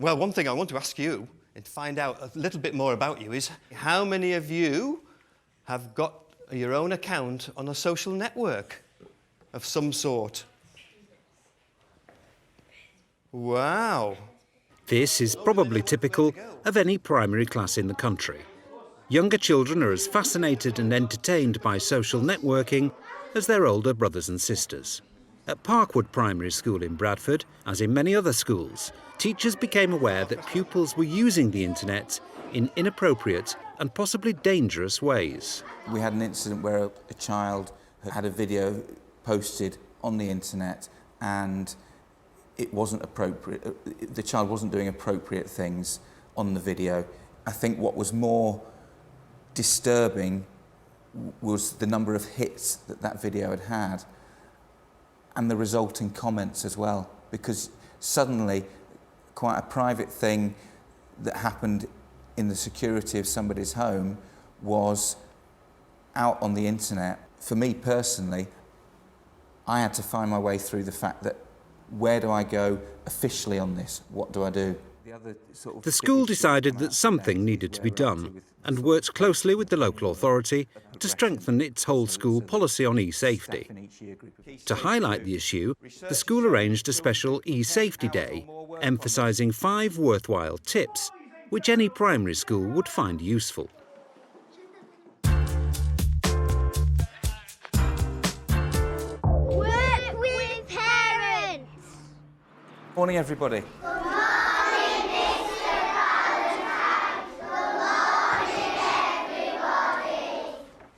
Well, one thing I want to ask you and find out a little bit more about you is how many of you have got your own account on a social network of some sort? Wow. This is probably typical of any primary class in the country. Younger children are as fascinated and entertained by social networking as their older brothers and sisters. At Parkwood Primary School in Bradford, as in many other schools, teachers became aware that pupils were using the internet in inappropriate and possibly dangerous ways. We had an incident where a child had a video posted on the internet and it wasn't appropriate. The child wasn't doing appropriate things on the video. I think what was more disturbing was the number of hits that that video had had and the resulting comments as well, because suddenly quite a private thing that happened in the security of somebody's home was out on the internet. For me personally, I had to find my way through the fact that where do I go officially on this? What do I do? The school decided that something needed to be done and worked closely with the local authority to strengthen its whole school policy on e-safety. To highlight the issue, the school arranged a special e-safety day, emphasising 5 worthwhile tips which any primary school would find useful. Work with parents! Morning, everybody. Good morning, Mr. Valentine. Good morning, everybody.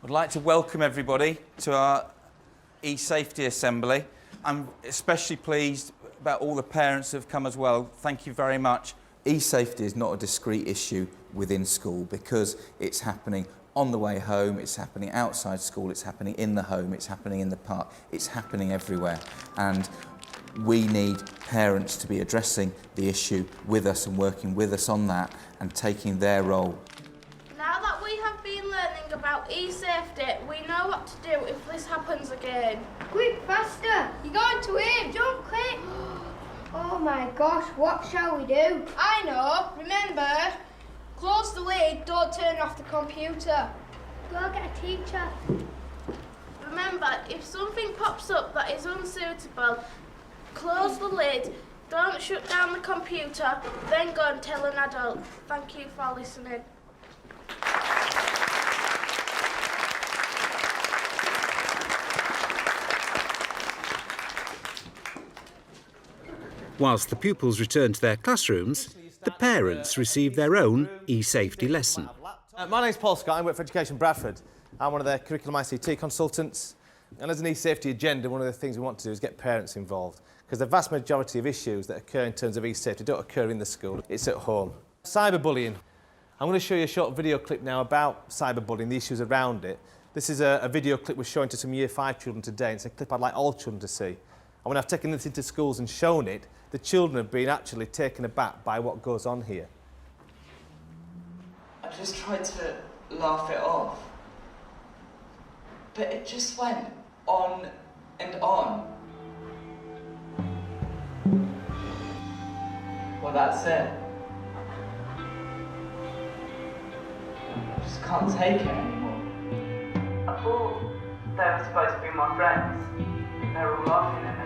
I'd like to welcome everybody to our e-safety assembly. I'm especially pleased about all the parents who have come as well. Thank you very much. E-safety is not a discrete issue within school because it's happening on the way home, it's happening outside school, it's happening in the home, it's happening in the park, it's happening everywhere. And we need parents to be addressing the issue with us and working with us on that and taking their role. Now that we have been learning about e-safety, we know what to do if this happens again. Quick, faster! You're going to aim! Jump quick! Oh my gosh, what shall we do? I know. Remember, close the lid, don't turn off the computer. Go get a teacher. Remember, if something pops up that is unsuitable, close the lid, don't shut down the computer, then go and tell an adult. Thank you for listening. Whilst the pupils returned to their classrooms, the parents received their own e-safety lesson. My name's Paul Scott, I work for Education Bradford. I'm one of their curriculum ICT consultants. And as an e-safety agenda, one of the things we want to do is get parents involved, because the vast majority of issues that occur in terms of e-safety don't occur in the school, it's at home. Cyberbullying. I'm going to show you a short video clip now about cyberbullying, the issues around it. This is a video clip we're showing to some Year 5 children today. It's a clip I'd like all children to see. And when I've taken this into schools and shown it, the children have been actually taken aback by what goes on here. I just tried to laugh it off, but it just went on and on. Well, that's it. I just can't take it anymore. I thought they were supposed to be my friends. They're all laughing at me.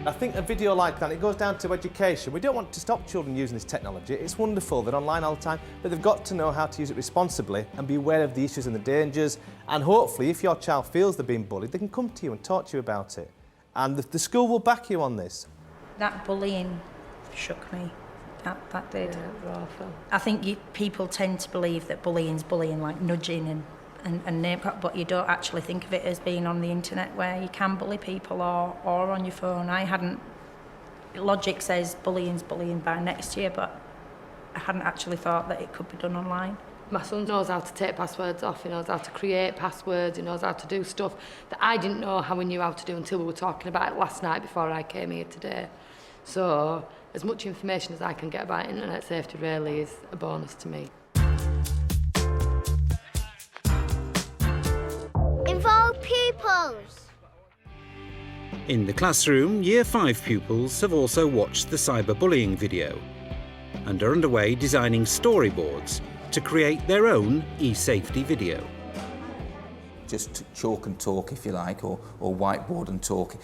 I think a video like that, it goes down to education. We don't want to stop children using this technology. It's wonderful, they're online all the time, but they've got to know how to use it responsibly and be aware of the issues and the dangers. And hopefully, if your child feels they're being bullied, they can come to you and talk to you about it. And the school will back you on this. That bullying shook me. That did. Yeah, awful. I think people tend to believe that bullying's bullying, like nudging and name call, but you don't actually think of it as being on the internet where you can bully people or on your phone. Logic says bullying's bullying by next year, but I hadn't actually thought that it could be done online. My son knows how to take passwords off, he knows how to create passwords, he knows how to do stuff that I didn't know how he knew how to do until we were talking about it last night before I came here today. So as much information as I can get about internet safety really is a bonus to me. Girls. In the classroom, Year 5 pupils have also watched the cyberbullying video and are underway designing storyboards to create their own e-safety video. Just chalk and talk, if you like, or whiteboard and talk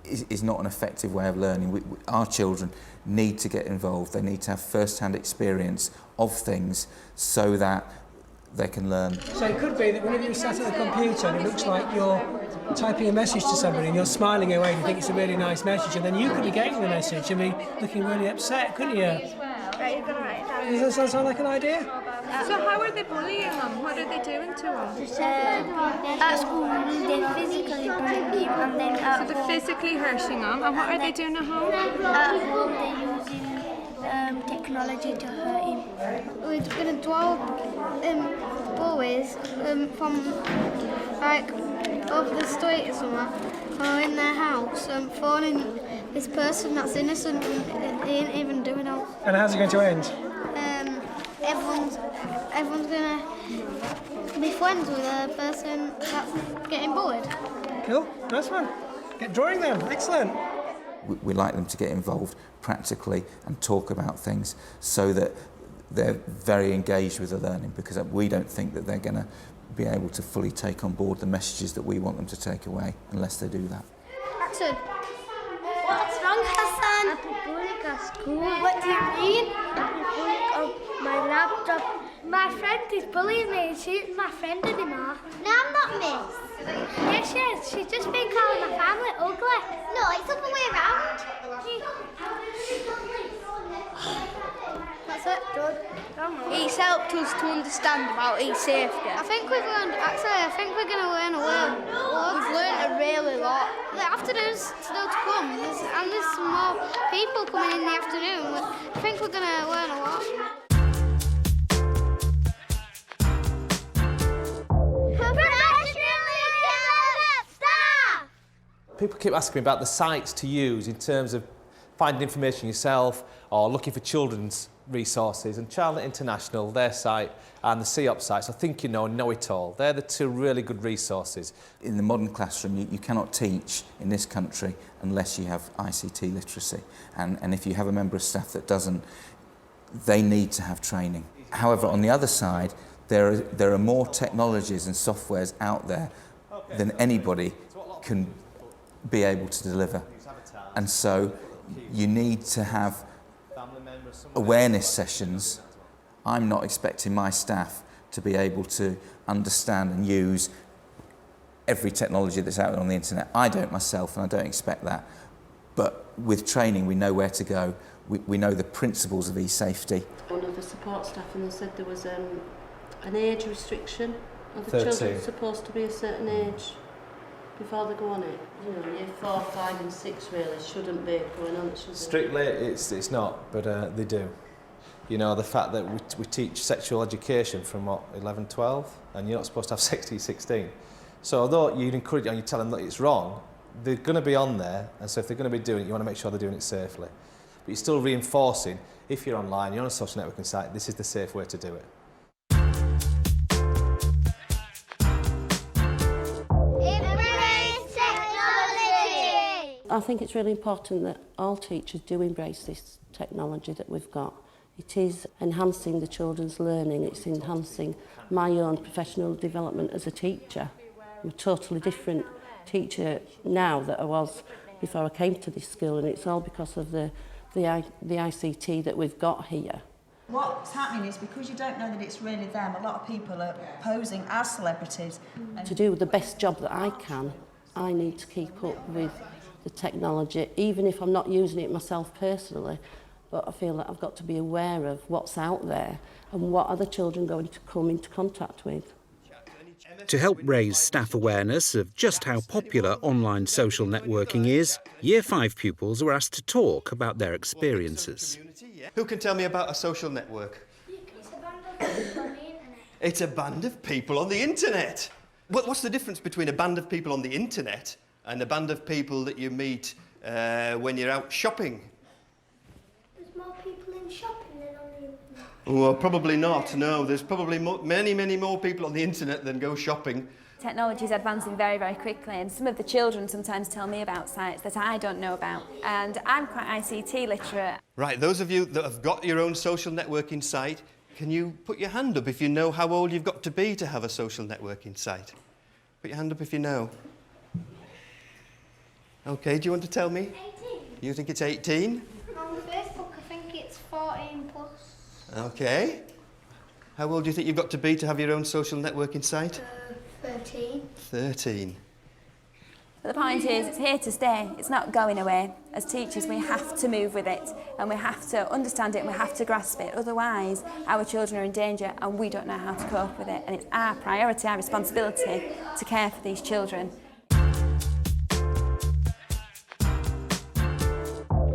is not an effective way of learning. Our children need to get involved. They need to have first-hand experience of things so that they can learn. So it could be that whenever you're sat at the computer and it looks like you're typing a message to somebody and you're smiling away and you think it's a really nice message, and then you could be getting the message and be looking really upset, couldn't you? Right, you're gonna write it down. Does that sound like an idea? So how are they bullying them? What are they doing to them? At school, they physically bullying him, and then So they're physically hurting them, and what are they doing at home? at home they're using technology to hurt him. We're gonna draw boys from like over the street or something, or in their house, phoning this person that's innocent and he ain't even doing it. And how's it going to end? Everyone's gonna be friends with a person that's getting bullied. Cool, nice one. Get drawing them, excellent. We like them to get involved practically and talk about things so that they're very engaged with the learning, because we don't think that they're going to be able to fully take on board the messages that we want them to take away unless they do that. Action. What's wrong, Hassan? I've been bullied at school. What do you mean? I've been bullied on my laptop. My friend is bullying me. She isn't my friend anymore. No, I'm not, miss. Yes, she is. She's just been calling my family ugly. No, it's the other way around. That's it. Good. He's helped us to understand about e-safety. I think we're going to learn a lot. We've learned a really lot. The afternoon's still to come, and there's some more people coming in the afternoon. I think we're going to learn a lot. People keep asking me about the sites to use in terms of finding information yourself or looking for children's resources. And Childnet International, their site, and the CEOP site, so Think You Know and Know It All, they're the two really good resources. In the modern classroom, you cannot teach in this country unless you have ICT literacy. And if you have a member of staff that doesn't, they need to have training. However, on the other side, there are more technologies and softwares out there than anybody can be able to deliver. And so you need to have awareness sessions. I'm not expecting my staff to be able to understand and use every technology that's out there on the internet. I don't myself, and I don't expect that. But with training, we know where to go. We know the principles of e-safety. One of the support staff, and they said there was an age restriction. Are the 13. children supposed to be a certain age before they go on it? You know, year 4, 5 and 6 really shouldn't be going on it, should they? Strictly, it's not, but they do. You know, the fact that we teach sexual education from, 11, 12, and you're not supposed to have sex till you're 16. So although you'd encourage and you tell them that it's wrong, they're going to be on there, and so if they're going to be doing it, you want to make sure they're doing it safely. But you're still reinforcing, if you're online, you're on a social networking site, this is the safe way to do it. I think it's really important that all teachers do embrace this technology that we've got. It is enhancing the children's learning, it's enhancing my own professional development as a teacher. I'm a totally different teacher now than I was before I came to this school, and it's all because of the ICT that we've got here. What's happening is because you don't know that it's really them, a lot of people are posing as celebrities. To do the best job that I can, I need to keep up with the technology, even if I'm not using it myself personally, but I feel that I've got to be aware of what's out there and what other children going to come into contact with. To help raise staff awareness of just how popular online social networking is, Year 5 pupils were asked to talk about their experiences. Who can tell me about a social network? It's a band of people on the internet. What's the difference between a band of people on the internet and a band of people that you meet when you're out shopping? There's more people in shopping than on the internet. Well, probably not, no. There's probably many more people on the internet than go shopping. Technology is advancing very, very quickly, and some of the children sometimes tell me about sites that I don't know about, and I'm quite ICT literate. Right, those of you that have got your own social networking site, can you put your hand up if you know how old you've got to be to have a social networking site? Put your hand up if you know. OK, do you want to tell me? 18. You think it's 18? On Facebook, I think it's 14 plus. OK. How old do you think you've got to be to have your own social networking site? 13. 13. But the point is, it's here to stay. It's not going away. As teachers, we have to move with it, and we have to understand it, and we have to grasp it. Otherwise, our children are in danger, and we don't know how to cope with it. And it's our priority, our responsibility to care for these children.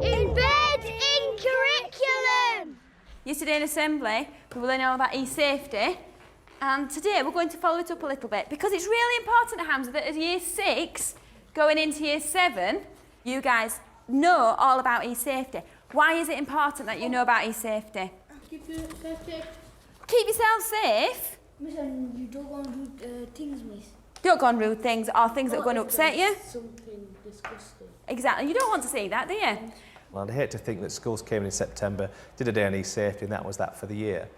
Embed in curriculum! Yesterday in assembly, we were learning all about e-safety, and today we're going to follow it up a little bit, because it's really important, Hamza, that as year 6, going into year 7, you guys know all about e-safety. Why is it important that you know about e-safety? Keep yourself safe. Keep yourself safe. Miss, and you don't want to do things, miss. Don't go on rude things or things that are going to upset you. Something disgusting. Exactly. You don't want to see that, do you? Well, I'd hate to think that schools came in September, did a day on e-safety, and that was that for the year.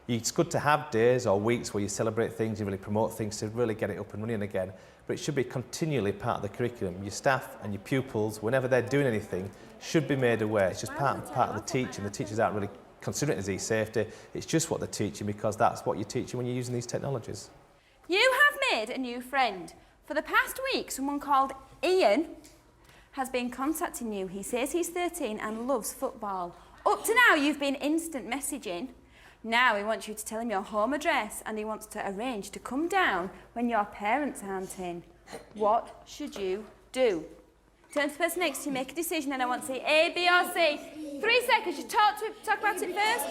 It's good to have days or weeks where you celebrate things, you really promote things to really get it up and running again, but it should be continually part of the curriculum. Your staff and your pupils, whenever they're doing anything, should be made aware. It's just part of the teaching. The teachers aren't really considering it as e-safety. It's just what they're teaching, because that's what you're teaching when you're using these technologies. You have made a new friend. For the past week, someone called Ian has been contacting you. He says he's 13 and loves football. Up to now, you've been instant messaging. Now he wants you to tell him your home address, and he wants to arrange to come down when your parents aren't in. What should you do? Turn to the person next to you, make a decision, and I want to see A, B or C. 3 seconds, just talk about it first.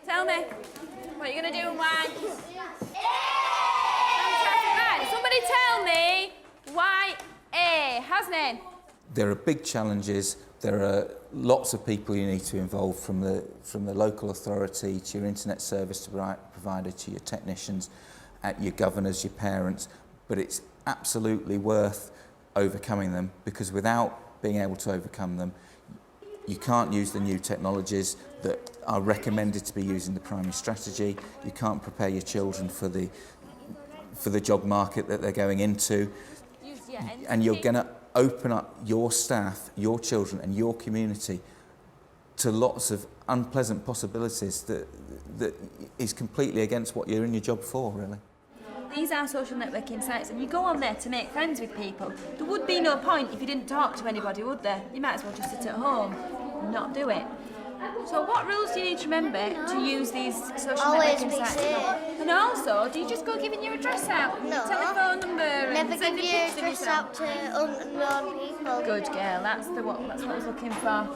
Tell me what you're going to do and why. Fantastic. Right, somebody tell me why A. Hasnain. There are big challenges. There are lots of people you need to involve, from the local authority to your internet service provider to your technicians, your governors, your parents. But it's absolutely worth overcoming them, because without being able to overcome them, you can't use the new technologies that are recommended to be used in the primary strategy. You can't prepare your children for the job market that they're going into, and you're going to open up your staff, your children and your community to lots of unpleasant possibilities that is completely against what you're in your job for, really. These are social networking sites, and you go on there to make friends with people. There would be no point if you didn't talk to anybody, would there? You might as well just sit at home and not do it. So what rules do you need to remember to use these social networking sites? And also, do you just go giving your address out? No. Telephone number? Never and give your address out to unknown people. Good girl, that's what I was looking for.